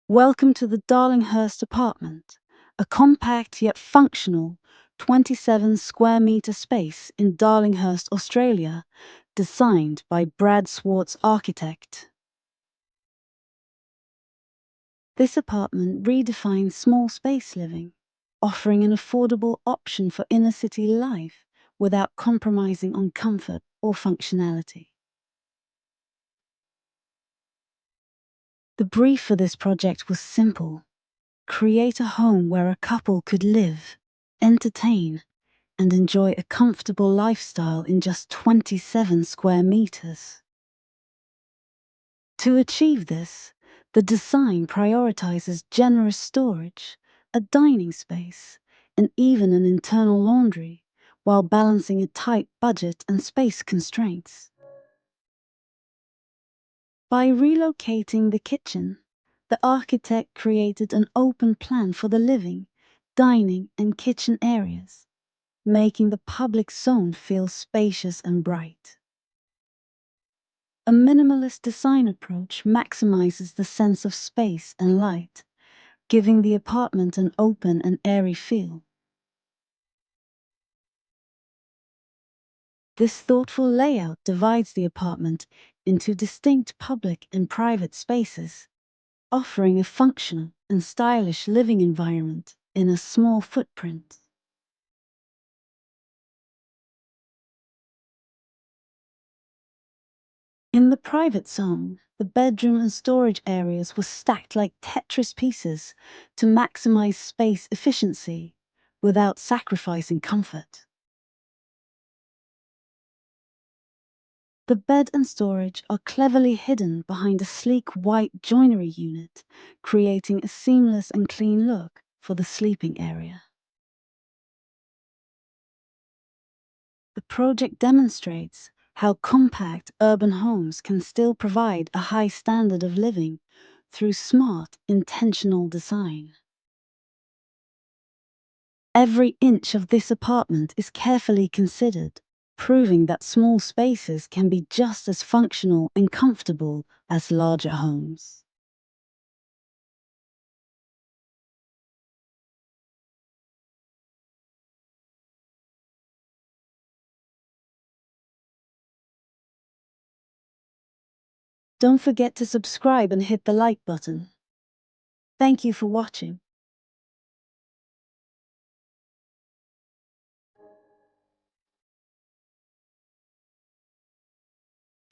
Welcome to the Darlinghurst apartment, a compact yet functional 27 square meter space in Darlinghurst, Australia, designed by Brad Swartz Architect. This apartment redefines small space living, offering an affordable option for inner city life without compromising on comfort or functionality. The brief for this project was simple: create a home where a couple could live, entertain, and enjoy a comfortable lifestyle in just 27 square meters. To achieve this, the design prioritizes generous storage, a dining space, and even an internal laundry, while balancing a tight budget and space constraints. By relocating the kitchen, the architect created an open plan for the living, dining, and kitchen areas, making the public zone feel spacious and bright. A minimalist design approach maximizes the sense of space and light, giving the apartment an open and airy feel. This thoughtful layout divides the apartment into distinct public and private spaces, offering a functional and stylish living environment in a small footprint. In the private zone, the bedroom and storage areas were stacked like Tetris pieces to maximize space efficiency without sacrificing comfort. The bed and storage are cleverly hidden behind a sleek white joinery unit, creating a seamless and clean look for the sleeping area. The project demonstrates how compact urban homes can still provide a high standard of living through smart, intentional design. Every inch of this apartment is carefully considered, proving that small spaces can be just as functional and comfortable as larger homes. Don't forget to subscribe and hit the like button. Thank you for watching.